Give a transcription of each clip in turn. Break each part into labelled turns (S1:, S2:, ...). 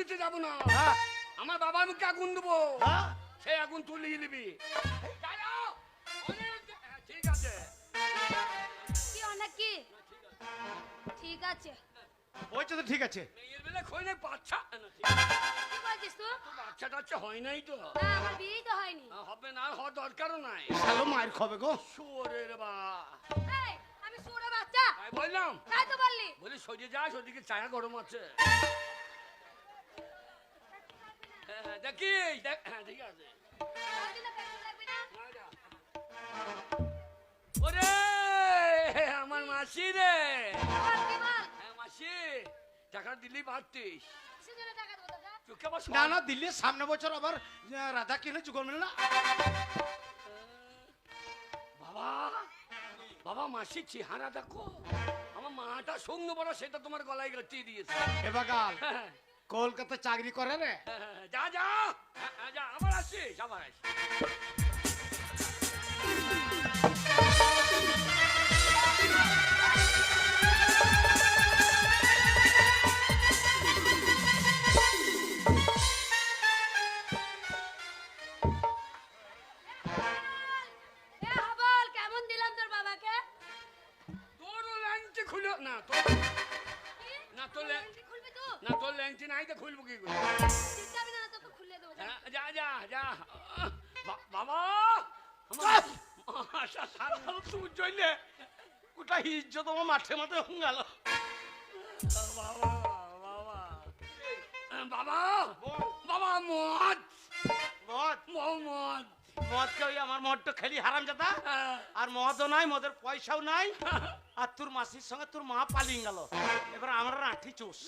S1: দিতে যাবো না।
S2: হ্যাঁ
S1: আমার বাবার মুখে আগুন দেবো,
S2: হ্যাঁ
S1: সেই আগুন তুলিয়ে নিবি। ঠিক আছে
S3: কি অনেক কি ঠিক আছে
S2: বলছে তো ঠিক আছে।
S1: মেয়ের বেলা খই নাই বাচ্চা
S3: কি বলছিস তুই?
S1: বাচ্চা টাচ্চা হয় নাই তো।
S3: না আমার বিয়েই তো হয়নি।
S1: হবে না, হওয়ার দরকারও নাই।
S2: শালো মায়ের খাবে গো।
S1: শুয়োরের বা
S3: এই আমি শুয়োরের বাচ্চা?
S1: তাই বললাম।
S3: তাই তো বললি।
S1: বলি সরিয়ে যাস, ওদিকে চায়া গরম আছে। দেখি দেখ, হ্যাঁ ঠিক আছে।
S3: দিলে পেট্রোল লাগবে না?
S1: ওরে আমার মাসি রে।
S3: বল কি বল?
S1: হ্যাঁ মাসি, টাকা দিলেই পারতিস।
S3: সেজন্য টাকা দেবো তোকে।
S1: চোখে আবার
S2: না না দিল্লির সামনে বছর আবার রাধা কিনে যুগল মিলে না।
S1: বাবা বাবা মাসির চেহারা দেখো। আমার মাটা সঙ্গ বড়, সেটা তোমার গলায় গেঁথে দিয়েছে।
S2: এ বাগাল কলকাতা চাকরি করে রে।
S1: যা যা যা, আবার আসিস, আবার আসিস।
S3: এ হবল কেমন দিলাম তোর বাবাকে?
S1: তোরও ল্যাংটি খুলো না,
S3: কি?
S1: না তোর
S3: ল্যাংটি খুলবি তুই?
S1: না তোর ল্যাংটি নাই তো খুলবো কি করে?
S3: ঠিক যাবি না তোকে খুলে দেবো যা।
S1: যা যা যা বাবা, আমার আশা সারা তুই চলে
S2: গোটা ইজ্জত আমার মাঠে মাঠে হয়ে গেল।
S1: বাবা বাবা বাবা বাবা মদ
S2: মদ
S1: মদ
S2: মদ কে আমার মদটা খেলি হারাম জাদা। আর মদও নাই, মদের পয়সাও নাই। আর তোর মাসির সঙ্গে তোর মা পালিয়ে গেল। এবার আমরা রাঠি চুষ।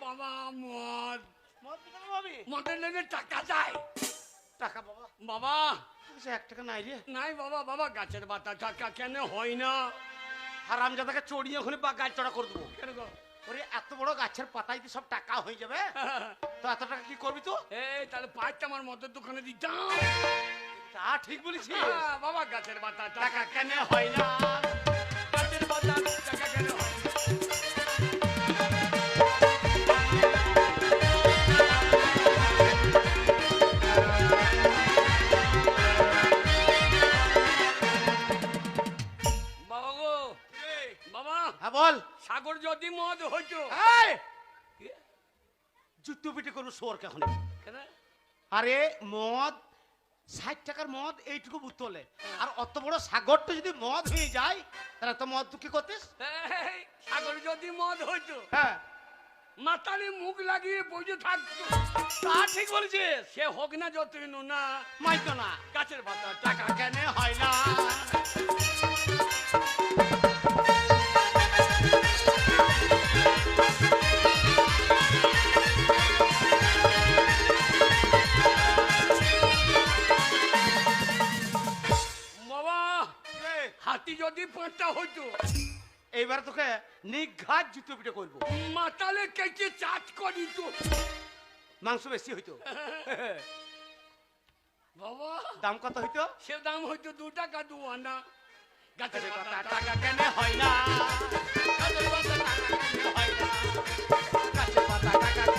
S1: বাবা মদ
S2: মদ কোথায় পাবি?
S1: মদের লেগে টাকা যায়।
S2: টাকা বাবা
S1: বাবা
S2: 1 টাকা নাই রে।
S1: নাই বাবা, বাবা গাছের পাতা টাকা কেন হয় না?
S2: হারাম জাদাকে চড়িয়ে ওখানে বা গাছ চড়া করে দেবো।
S1: কেন গো?
S2: ওরে এত বড় গাছের পাতায় তো সব টাকা হয়ে যাবে। তো এত টাকা কি করবি তো?
S1: এই তাহলে পাঁচটা আমার মদের দোকানে দিতাম।
S2: তা ঠিক বলেছিস।
S1: বাবা গাছের পাতা টাকা কেন হয় না? গাছের পাতা টাকা কেন হয় না? বাবা গো, বাবা
S2: হ্যাঁ বল।
S1: সাগর যদি মদ হইতো।
S2: এই! জুতো পিটে করবো শোর কখন।
S1: কেন?
S2: আরে মদ 60 টাকার মদ এইটুকু বোতলে, আর অত বড় সাগরটা যদি মদ হয়ে যায় তাহলে তো মদ তুই কি করতিস?
S1: এই, সাগর যদি মদ হইতো,
S2: হ্যাঁ
S1: মাতালে মুখ লাগিয়ে বসে থাকতো।
S2: তা ঠিক বলেছিস।
S1: সে হোক না যতই না,
S2: মাইতো না
S1: গাছের পাতা টাকা
S2: কেন হয় না?
S1: বাবা হাতি যদি 5টা হইতো,
S2: এইবার তোকে নিঘাত জুতো পিটে করবো।
S1: মাতালে কেটে চাট করিত।
S2: মাংস বেশি হইতো।
S1: বাবা
S2: দাম কত হইতো?
S1: সে দাম হইতো 2 টাকা 2 আনা। গাছের পাতা
S2: টাকা কেন হয় না?
S1: গাছের পাতা টাকা কেন হয় না?
S2: গাছের পাতা টাকা কেন?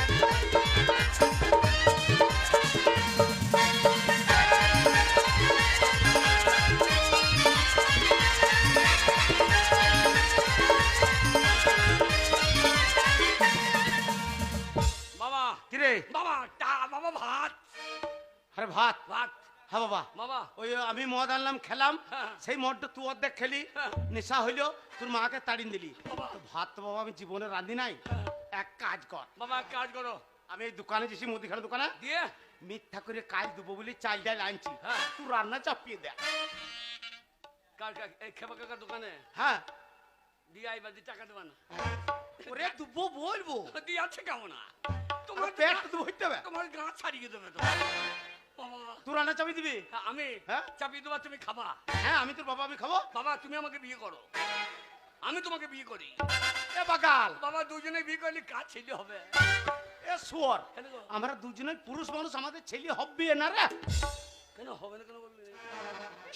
S1: বাবা
S2: কিরে
S1: বাবা বাবা ভাত
S2: আরে ভাত।
S1: ভাত
S2: হ্যাঁ বাবা
S1: বাবা
S2: ওই আমি মদ আনলাম খেলাম,
S1: হ্যাঁ।
S2: সেই মদটা তুই অর্ধেক খেলি,
S1: হ্যাঁ।
S2: নেশা হইলো, তোর মাকে তাড়িয়ে দিলি।
S1: বাবা।
S2: তো ভাত তো বাবা আমি জীবনে রাঁধি নাই। এক কাজ কর,
S1: বাবা কাজ করো
S2: আমি এই দোকানে যেছি মুদিখানা দোকানে
S1: দিয়ে
S2: মিথ্যা করে কাজ দেবো বলে চাল ডাল আনছি,
S1: হ্যাঁ।
S2: তুই রান্না চাপিয়ে দেখ।
S1: এই খেপা কাকার দোকানে
S2: হ্যাঁ
S1: দিয়ে আইবা, দিয়ে টাকা দেবা না?
S2: ওরে দুবো বলবো,
S1: দিয়ে আছে কেমন না?
S2: তোমার
S1: তোমার
S2: পেট তো হইতে হবে।
S1: তোমার গা ছাড়িয়ে দেবে তো। বাবা
S2: তুই রান্না চাপিয়ে দিবি?
S1: হ্যাঁ, আমি
S2: হ্যাঁ?
S1: চাপিয়ে দেবা, তুমি খাবা।
S2: হ্যাঁ আমি তোর বাবা, আমি খাবো।
S1: বাবা তুমি আমাকে বিয়ে করো, আমি তোমাকে বিয়ে করি।
S2: এ বাগাল
S1: বাবা দুজনে বিয়ে করলে কাজ ছেলে হবে।
S2: এ শুয়োর,
S1: কেন গো?
S2: আমরা দুজনে পুরুষ মানুষ, আমাদের ছেলে হবে না রে।
S1: কেন হবে না কেন বলবি?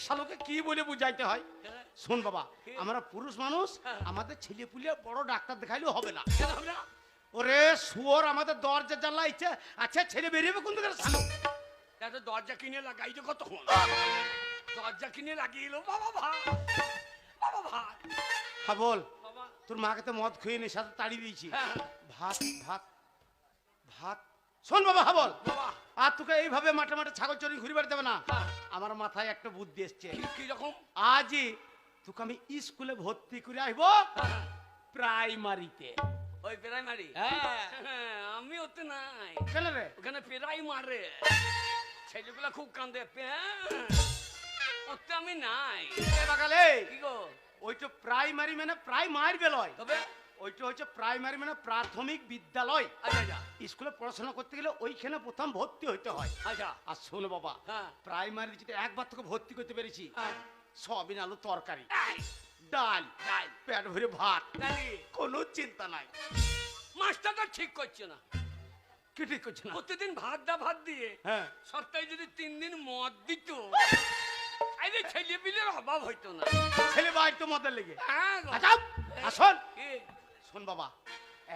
S2: শালোকে কি বলে বুঝাইতে হয়?
S1: কেন?
S2: শোন বাবা,
S1: কি?
S2: আমরা পুরুষ মানুষ,
S1: হ্যাঁ।
S2: আমাদের ছেলে পুলে বড় ডাক্তার দেখাইলেও হবে না।
S1: কেন হবে না?
S2: ওরে শুয়োর, আমাদের দরজা জানলা ইচ্ছে আচ্ছা ছেড়ে বেরিয়েবে কোন দিকে শালা?
S1: এত দরজা কিনে লাগাইছো কতক্ষণ? দরজা কিনে লাগিয়েলো বাবা ভাই, বাবা ভাই।
S2: হ্যাঁ বল,
S1: বাবা
S2: তোর মাকে তো মদ খুঁয়ে নি, সাথে তাড়িয়ে দিয়েছি।
S1: হ্যাঁ,
S2: ভাত ভাত ভাত। শোন বাবা, হ্যাঁ বল।
S1: বাবা
S2: আর তোকে এইভাবে মাঠে মাঠে ছাগল চড়ি ঘুরে বেড়াতে হবে না।
S1: হ্যাঁ।
S2: আমার মাথায় একটা বুদ্ধি এসছে।
S1: কি রকম?
S2: আজই তোকে আমি স্কুলে ভর্তি করে আসবো,
S1: হ্যাঁ,
S2: প্রাইমারিতে।
S1: ওই প্রাইমারি?
S2: হ্যাঁ।
S1: আমি ওতে নাই,
S2: কেন রে?
S1: ওখানে পেরাই মারে, ছেলেগুলা খুব কান্দে। ওতে আমি নাই।
S2: এ বাগালে,
S1: কি গো?
S2: ওইটা প্রাইমারি মানে প্রাইমারি বেলয়,
S1: তবে
S2: ওইটা হচ্ছে প্রাইমারি মানে প্রাথমিক বিদ্যালয়।
S1: আচ্ছা আচ্ছা
S2: স্কুলে পড়াশোনা করতে গেলে ওইখানে প্রথম ভর্তি হইতে হয়।
S1: আচ্ছা।
S2: আর শোন বাবা,
S1: হ্যাঁ।
S2: প্রাইমারি যেটা একবার তোকে ভর্তি করতে পেরেছি,
S1: হ্যাঁ।
S2: সয়াবিন আলু তরকারি,
S1: এই,
S2: ডাল,
S1: ডাল,
S2: পেট ভরে ভাত,
S1: ডালি।
S2: কোনো চিন্তা নাই।
S1: মাস্টারটা ঠিক করছে না,
S2: কি ঠিক করছে না?
S1: প্রতিদিন ভাত দিয়ে
S2: হ্যাঁ,
S1: সপ্তাহে যদি 3 দিন মদ দিত, আরে ছেলে পিলের অভাব হইতো না।
S2: ছেলে বাড়িতে মদের লেগে।
S1: হ্যাঁ গো।
S2: আচ্ছা, আসুন।
S1: কি?
S2: শোন বাবা,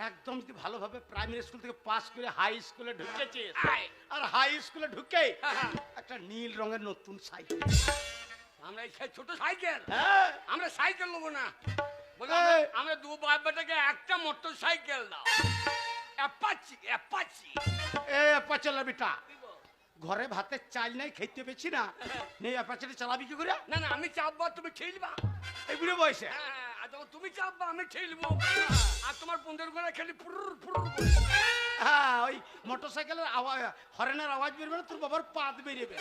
S2: একদম যদি ভালোভাবে প্রাইমারি স্কুল থেকে পাস করে হাই স্কুলে ঢুকেছিস,
S1: আয়।
S2: আর হাই স্কুলে ঢুকে
S1: হ্যাঁ।
S2: একটা নীল রঙের নতুন সাইকেল।
S1: আমরা এই ছোট সাইকেল,
S2: হ্যাঁ,
S1: আমরা সাইকেল নেবো না, বলে
S2: এই।
S1: আমরা দু বাপ বেটাকে একটা মোটর সাইকেল দাও। Apache, Apache.
S2: এ পাচলা বেটা, ঘরে ভাতের চাল নাই, খেতে পেছি না, নেই অ্যাপাচিটা চালাবি কি করে?
S1: না না, আমি চাপবা তুমি ঠেলবা।
S2: এই বুড়ো বয়সে?
S1: হ্যাঁ, আর যখন তুমি চাপবা আমি ঠেলবো, আর তোমার বন্ধুর ঘরে খেলি ফুরুর ফুরুর করে।
S2: হ্যাঁ, ওই মোটর সাইকেলের আওয়াজ, হরেনের আওয়াজ বেরবে না, তোর বাবার পাত বেরিয়েবে।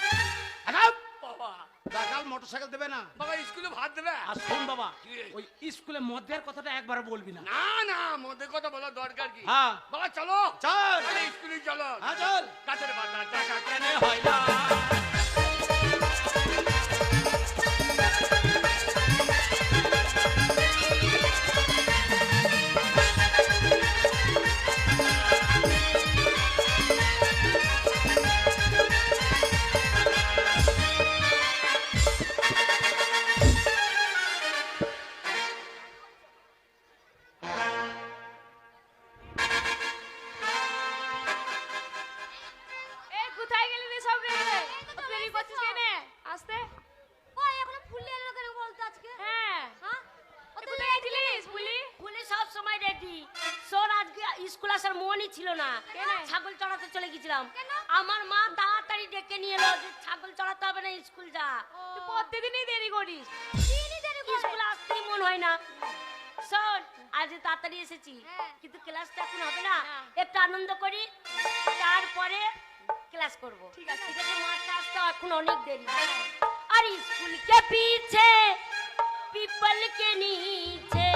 S2: আচ্ছা,
S1: বাবা,
S2: দাদাল মোটর সাইকেল দেবে না।
S1: বাবা স্কুলে ভাত দেবে?
S2: আর শোন বাবা,
S1: কি?
S2: ওই স্কুলে মদের কথাটা একবার বলবি না।
S1: না না, মধ্যে কথা বলা দরকার কি?
S2: হ্যাঁ।
S1: বাবা চলো,
S2: চল।
S1: তাহলে স্কুলে চলো।
S2: হ্যাঁ, চল।
S1: গাছের বাটা টাকা কেনে হয় না।
S3: এই কোথায় গেলি রে সব রে? দেরি করছিস কেনে? আসতে।
S4: ওই এখনো ফুল এলো কেন বলতো আজকে?
S3: হ্যাঁ।
S4: হ্যাঁ?
S3: তুই কোথায় গেছিলিস ফুলি?
S4: ফুলে সব সময় রেডি। শোন, আজকে স্কুল আসার মনই ছিল না।
S3: কেন?
S4: ছাগল চড়াতে চলে গেছিলাম।
S3: কেন?
S4: আমার মা তাড়াতাড়ি ডেকে নিয়ে এলো যে ছাগল চড়াতে হবে না, স্কুল যা।
S3: তুই প্রতিদিনই দেরি করিস।
S4: স্কুল আসতেই মন হয় না। শোন, আজ তাড়াতাড়ি এসেছি,
S3: হ্যাঁ।
S4: কিন্তু ক্লাসটা এখন হবে না।
S3: না।
S4: একটু আনন্দ করি, তারপরে ক্লাস করব।
S3: ঠিক আছে।
S4: ঠিক আছে, মাস্টার আসতে এখন অনেক দেরি। আর স্কুল के पीछे पीपल के नीचे,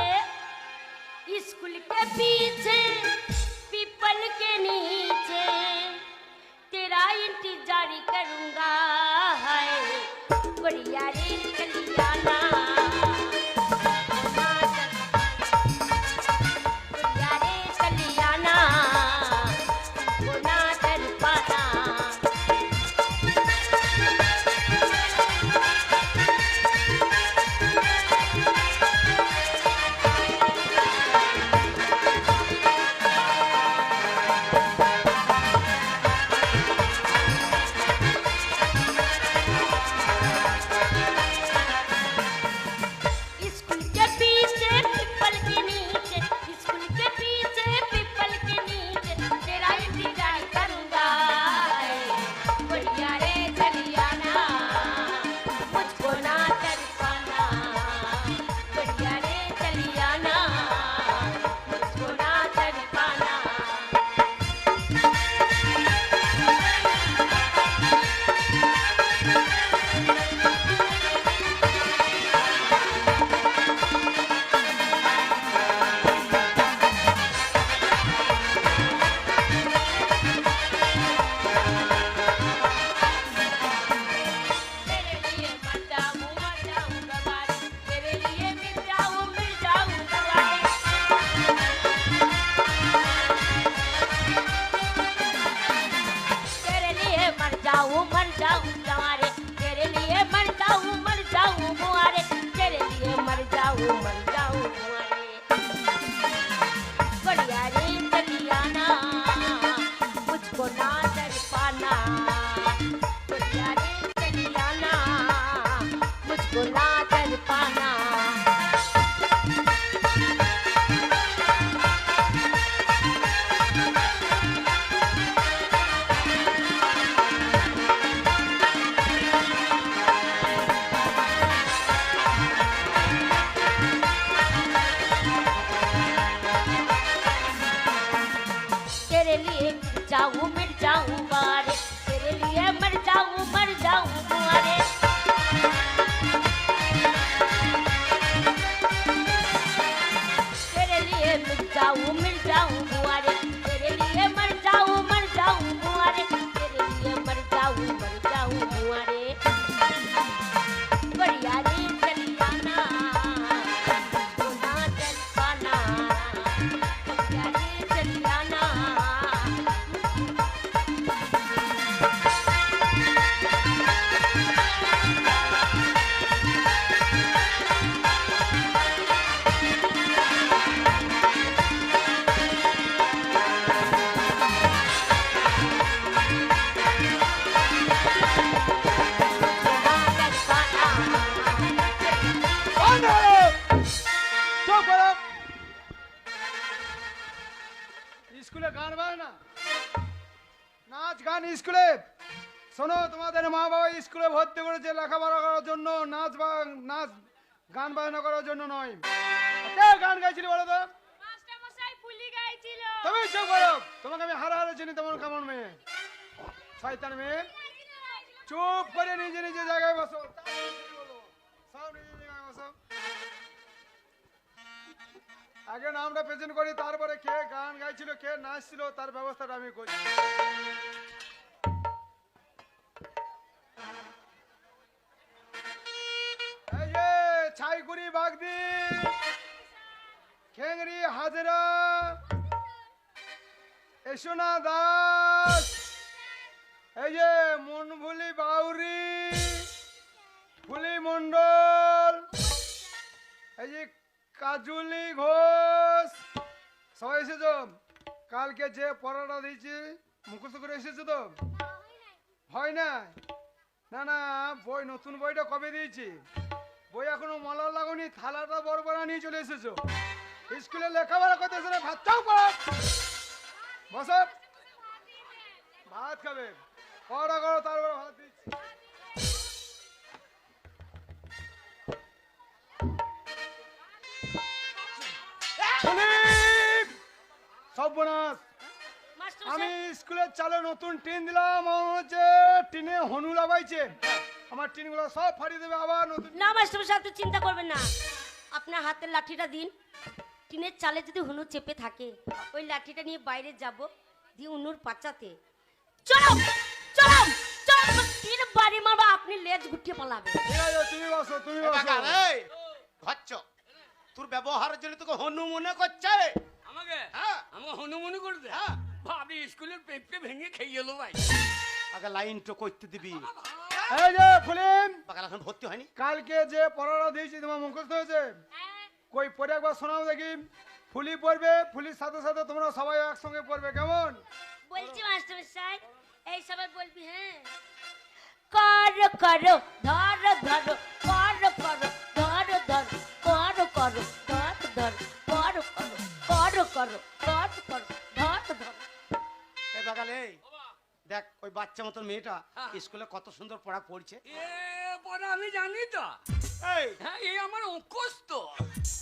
S4: स्कूल के पीछे पीपल के नीचे तेरा इंतजार करूंगा, है बढ़िया रे कलियाना। बढ़िया रे कलियाना, वो ना डर पाना। मुझको ना डर पाना गोरिया रे चली आना मुझको ना डर पाना तेरे लिए मिट जाऊं बारे तेरे लिए मर जाऊं बारे तेरे लिए मिट जाऊं बारे तेरे लिए मर जाऊं बारे तेरे लिए मर जाऊं बारे बढ़िया रे चली आना मुझको ना डर पाना बढ़िया रे चली आना
S5: স্কুলে গান বাজনা নাচ গান স্কুলে শোনো তোমাদের মা বাবা স্কুলে ভর্তি করেছে লেখাপড়া করার জন্য নাচ গান বাজনা করার জন্য নয় কে গান গাইছিলি বলো তো
S3: মাস্টার মশাই ফুলি গাইছিল
S5: তুমি চুপ করো তোমাকে আমি হারা চিনি তেমন কেমন মেয়ে শয়তান মেয়ে চুপ করে নিজে নিজে জায়গায় বসো সব নিজে জায়গায় বসো আগে নামটা প্রেজেন্ট করি তারপরে কে গান গাইছিল কে নাচছিল তার ব্যবস্থাটা আমি করি এই যে ছাইকুড়ি বাগদি খেংরি হাজরা এসোনা দাস এই যে মনভুলি বাউরি ফুলি মন্ডল এই যে কাজুলি ঘোষ সবাই এসেছো কালকে যে পড়াটা দিয়েছি মুখস্থ করে এসেছো তো হয় না না না বই নতুন বইটা কবে দিয়েছি বই এখনো মলার লাগনি থালাটা বড় বড় নিয়ে চলে এসেছো স্কুলে লেখাপড়া করতে এসে ভাতটাও পড়া বসো ভাত খাবে পড়া করো তারপরে ভাত দিচ্ছি সর্বনাশ
S4: মাস্টার
S5: আমি স্কুলের চালে নতুন টিন দিলাম আমার হচ্ছে টিনে হনু লাগাইছে আমার টিনগুলো সব ফাড়িয়ে দেবে আবার নতুন
S4: না মাস্টার মশাই আপনি চিন্তা করবেন না আপনার হাতের লাঠিটা দিন টিনের চালে যদি হুনু চেপে থাকে ওই লাঠিটা নিয়ে বাইরে যাব দিয়ে উনুর পাচাতে চলো চলো চলো তীর বাড়ি মারবা আপনি লেজ গুটিয়ে পালাবে
S5: ঠিক আছে তুমি বসো তুমি বসো
S2: ঘচ্ছ তোর ব্যবহারের জন্য তোকে হনু মনে করছে
S1: আমাকে
S2: হ্যাঁ
S1: আমাকে হনুমনি করে দে
S2: হ্যাঁ
S1: ভাবি স্কুলের পেঁপে ভেঙে খেয়ে গেল ভাই
S2: আগে লাইন তো করতে দিবি
S5: এই যে ফুলিম
S2: বাগাল এখন ভর্তি হয়নি
S5: কালকে যে পড়াটা দিয়েছি তোমার মুখস্থ হয়েছে কই পড়ে একবার শোনাও দেখি ফুলি পড়বে ফুলির সাথে সাথে তোমরা সবাই একসঙ্গে পড়বে কেমন
S4: বলছি মাস্টার মশাই এই সবাই বলবি হ্যাঁ কর করো ধর ধরো কর করো ধর ধর কর করো ধর ধর কর করো কর করো কর করো ধর ধর
S2: এই বাগাল এই দেখ ওই বাচ্চা মতন মেয়েটা স্কুলে কত সুন্দর পড়া পড়ছে
S1: এ পড়া আমি জানি তো
S2: এই
S1: হ্যাঁ এই আমার মুখস্থ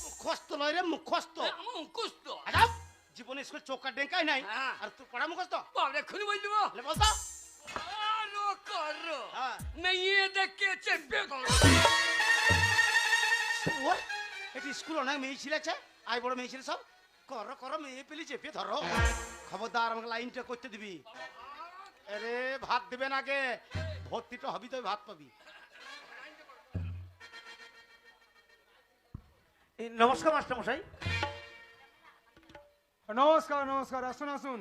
S2: মুখস্থ নয় রে মুখস্থ
S1: আমার মুখস্থ
S2: আজাব জীবনে স্কুল চোখা ডেঙ্কাই নাই
S1: হ্যাঁ।
S2: আর তুই পড়া মুখস্থ
S1: বাবা এক্ষুনি বল দেবো
S2: বলে বলতো
S1: আরো করো
S2: হ্যাঁ।
S1: মেয়ে দেখে চেপে করো
S2: ওর এটি স্কুল অনেক মেয়ে ছিলেছে আই বড় মেয়ে ছিল সব করো করো মেয়ে পেলি চেপে ধরো খবরদার আমাকে লাইনটা করতে দিবি আরে ভাত দেবেন আগে ভর্তিটা হবি তো ভাত পাবি নমস্কার মাস্টার মশাই
S5: নমস্কার নমস্কার আসুন আসুন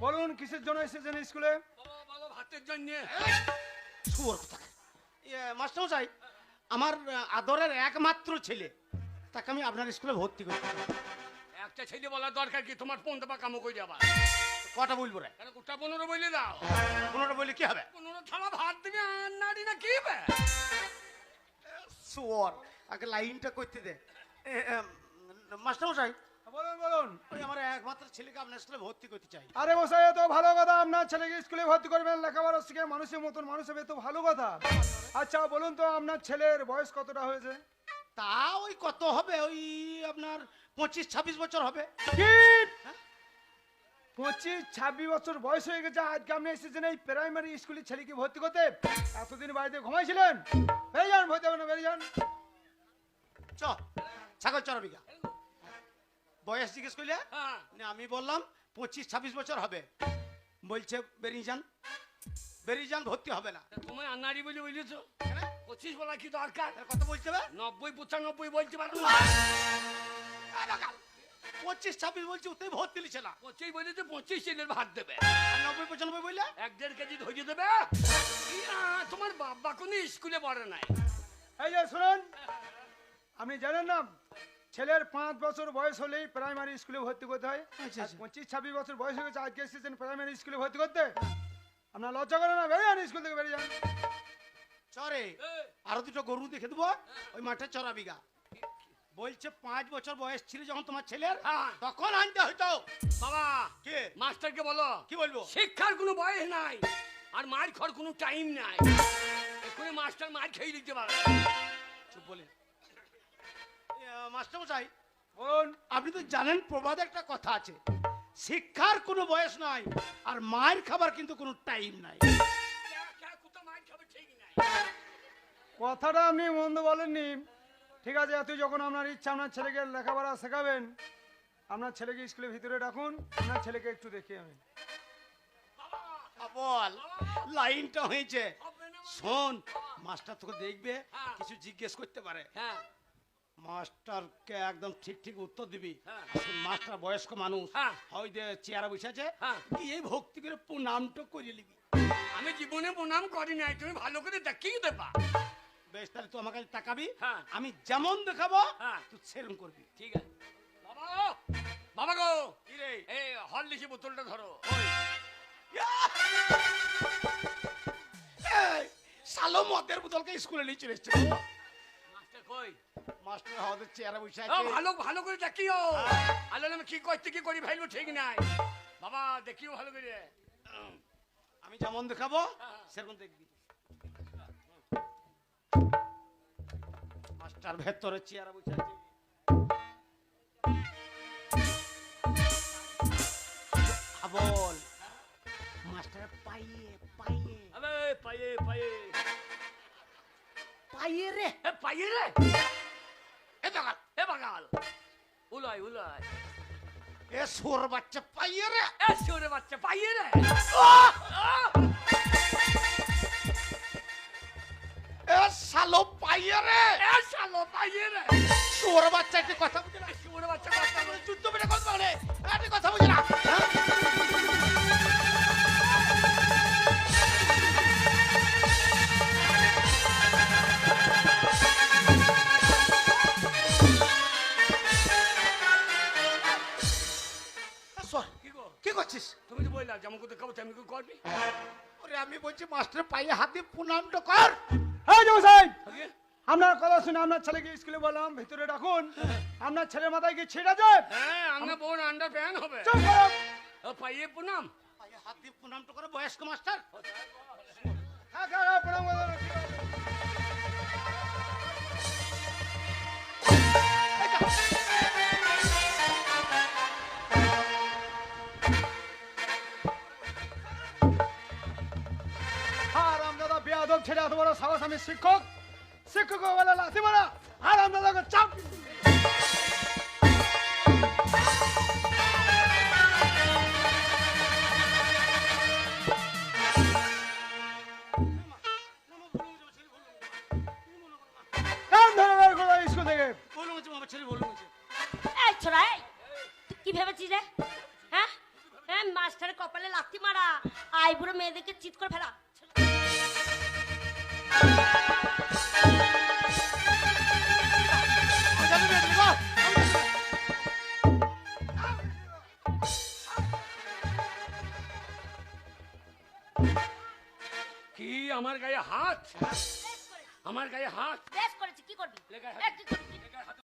S5: বলুন কিসের জন্য এসেছেন স্কুলে
S1: বাবা বাবা ভাতের জন্য
S2: শুয়োর কোথাকার মাস্টার মশাই আমার আদরের একমাত্র ছেলে তাকে আমি আপনার স্কুলে ভর্তি করতে চাই।
S1: একটা ছেলে বলার দরকার কি তোমার 15 কামও করে যাবা
S2: কটা বলবো রে?
S1: কেন গোটা 15 বলে দাও।
S2: 15টা বললে কি হবে?
S1: 15 থালা ভাত দিবি আর নাড়ি না কি হবে?
S2: শুয়োর, আগে লাইনটা করতে দে। মাস্টার মশাই,
S5: বলুন বলুন।
S2: ওই আমার একমাত্র ছেলেকে আপনার স্কুলে ভর্তি করতে চাই।
S5: আরে মশাই, এ তো ভালো কথা, আপনার ছেলেকে স্কুলে ভর্তি করবেন, লেখাপড়া শিখে মানুষের মতন মানুষ হবে, তো ভালো কথা। আচ্ছা বলুন তো, আপনার ছেলের বয়স কতটা হয়েছে?
S2: তা ওই কত হবে, ওই আপনার 25-26 বছর হবে।
S5: কি 25-26 বছর বয়স হয়ে গেছে, আজকে আপনি এসেছেন এই প্রাইমারি স্কুলে ছেলেকে ভর্তি করতে? এতদিন বাড়িতে ঘুমাইছিলেন? বেরিয়ে যান, ভর্তি হবে না, বেরিয়ে যান।
S2: চ ছাগল চড়াবিঘা বয়স জিজ্ঞেস করলে
S1: হ্যাঁ
S2: না, আমি বললাম 25-26 বছর হবে, বলছে বেরিয়ে যান, বেরিয়ে যান, ভর্তি হবে না।
S1: তুমি আর নাড়ি বলে বলেছো।
S2: কেন?
S1: 25 বলা কি দরকার?
S2: তার কথা বলতে হবে
S1: 90-95 বলতে পারো না।
S2: 25-26 বলছি, ওতেই ভর্তি লিছে না।
S1: 25 বলেছে 25 ছেলের ভাত দেবে,
S2: আর 90-95 বললে
S1: 1-1.5 কেজি ধরিয়ে দেবে। ইয়া, তোমার বাবা কোনো স্কুলে পড়ে নাই।
S5: এই যে শুনুন, আপনি জানেন না ছেলের 5 বছর বয়স হলেই প্রাইমারি স্কুলে ভর্তি করতে হয়?
S2: আচ্ছা, আচ্ছা।
S5: 25-26 বছর বয়স হয়ে গেছে, আজকে এসেছেন প্রাইমারি স্কুলে ভর্তি করতে? আপনার লজ্জা করে না? বেরিয়ে যান, স্কুল থেকে বেরিয়ে যান।
S2: চরে আরো দুটো গরু দেখে দেবো ওই মাঠে চড়াবিঘা। বলছে 5 বছর বয়স ছিল যখন তোমার ছেলের,
S1: হ্যাঁ।
S2: তখন আনতে হইতো।
S1: বাবা
S2: কে?
S1: মাস্টারকে বলো
S2: কি বলবো?
S1: শিক্ষার কোনো বয়স নাই আর মার খাওয়ার কোনো টাইম নাই। এক্ষুনি মাস্টার মার খেয়ে দিতে পারে।
S2: চুপ বলে। মাস্টার মশাই,
S5: বলুন।
S2: আপনি তো জানেন প্রবাদে একটা কথা আছে, শিক্ষার কোনো বয়স নাই আর মায়ের খাবার কিন্তু কোনো টাইম নাই।
S1: কোথাও মার খাবে ঠিক নাই।
S5: কথাটা আপনি মন্দ বলেননি, ঠিক আছে। তুই যখন আপনার ইচ্ছা, আপনার ছেলেকে লেখাপড়া শেখাবেন, আপনার ছেলেকে স্কুলের ভিতরে ডাকুন, আপনার ছেলেকে একটু দেখি আমি।
S2: বল, লাইনটা হয়েছে।
S1: হবে না।
S2: শোন, মাস্টার তোকে দেখবে,
S1: হ্যাঁ।
S2: কিছু জিজ্ঞেস করতে পারে,
S1: হ্যাঁ
S2: মাস্টারকে একদম ঠিক ঠিক উত্তর দিবি।
S1: হ্যাঁ।
S2: আসলে মাস্টার বয়স্ক মানুষ,
S1: হ্যাঁ।
S2: হয় যে চেয়ারে বসে আছে,
S1: হ্যাঁ।
S2: এই ভক্তি করে প্রণামটা করে নিবি।
S1: আমি জীবনে প্রণাম করি নাই, তুমি ভালো করে দেখিয়ে দেবা।
S2: বেশ, তাহলে তুই আমার কাছে তাকাবি,
S1: হ্যাঁ।
S2: আমি যেমন দেখাবো
S1: হ্যাঁ।
S2: তুই সেরকম করবি।
S1: ঠিক আছে বাবা। বাবা গো,
S2: কি রে?
S1: এই হরলিক্স বোতলটা ধরো।
S2: এই, শালো মদের বোতলকে স্কুলে নিয়ে চলে এসছে।
S1: মাস্টার কই?
S2: মাস্টার আমাদের চেয়ারে বসে
S1: ও,
S2: আছে।
S1: ভালো ভালো করে দেখিও। আলো আমি কি করতে কি করি ফেলবো ঠিক নাই। বাবা দেখিও ভালো করে।
S2: আমি যেমন দেখাবো
S1: হ্যাঁ।
S2: সেরকম দেখবি। মাস্টার ভেতরে চেয়ারে বসে আছে। বল, মাস্টার পাইয়ে পাইয়ে
S1: আবে পায়ে পায়ে
S2: পাইয়ে রে,
S1: এ পায়ে রে।
S2: এ বাগাল,
S1: এ বাগাল উলাই উলাই।
S2: এ সোর বাচ্চা পাইয়ে রে।
S1: এ শিওরে বাচ্চা পায়ে রে।
S2: এ শালো পাইয়ে রে।
S1: এ শালো পায়ে রে।
S2: সোর বাচ্চা একটা কথা বুঝে না,
S1: শিওরে বাচ্চা কথা বলে।
S2: যুদ্ধ বেড়ে কথা বলে, একটা কথা বুঝে না।
S1: কি গো?
S2: কি করছিস?
S1: তুমি তো বললা যেমন করতে খাবো তেমনি করে করবি।
S2: ওরে আমি বলছি মাস্টার পায়ে হাত দিয়ে প্রণামটা কর।
S5: এই যে মশাই,
S1: আগে?
S5: আপনার কথা শুনে আপনার ছেলেকে স্কুলে বললাম ভিতরে ডাকুন। আপনার ছেলের মাথায় কি ছিট আছে?
S1: হ্যাঁ আমার বোন আন্ডার প্যান হবে।
S5: চুপ করো।
S1: ও পাইয়ে প্রণাম।
S2: পায়ে হাত দিয়ে প্রণামটা করে বয়স্ক মাস্টার।
S5: হ্যাঁ, হ্যাঁ, হ্যাঁ, প্রণাম করো। হারামজাদা বেয়াদব ছেলে, এত বড় সাহস! আমি শিক্ষক, শিক্ষক বলে লাথি মারা, হারামজাদাকে চাপ। কান ধরে বের করো স্কুল থেকে।
S2: বলুন হচ্ছে আমার ছেলে, বলুন হচ্ছে।
S4: এই ছোড়া, এই তুই কি ভেবেছিস রে? হ্যাঁ হ্যাঁ, মাস্টারের কপালে লাথি মারা, আইবুড়ো মেয়েদেরকে চিৎ করে ফেলা।
S1: কি আমার গায়ে হাত?
S4: বেশ করেছি,
S1: আমার গায়ে হাত?
S4: বেশ করেছি, কি করবি?
S1: লেখা আছে।
S4: কি করবি?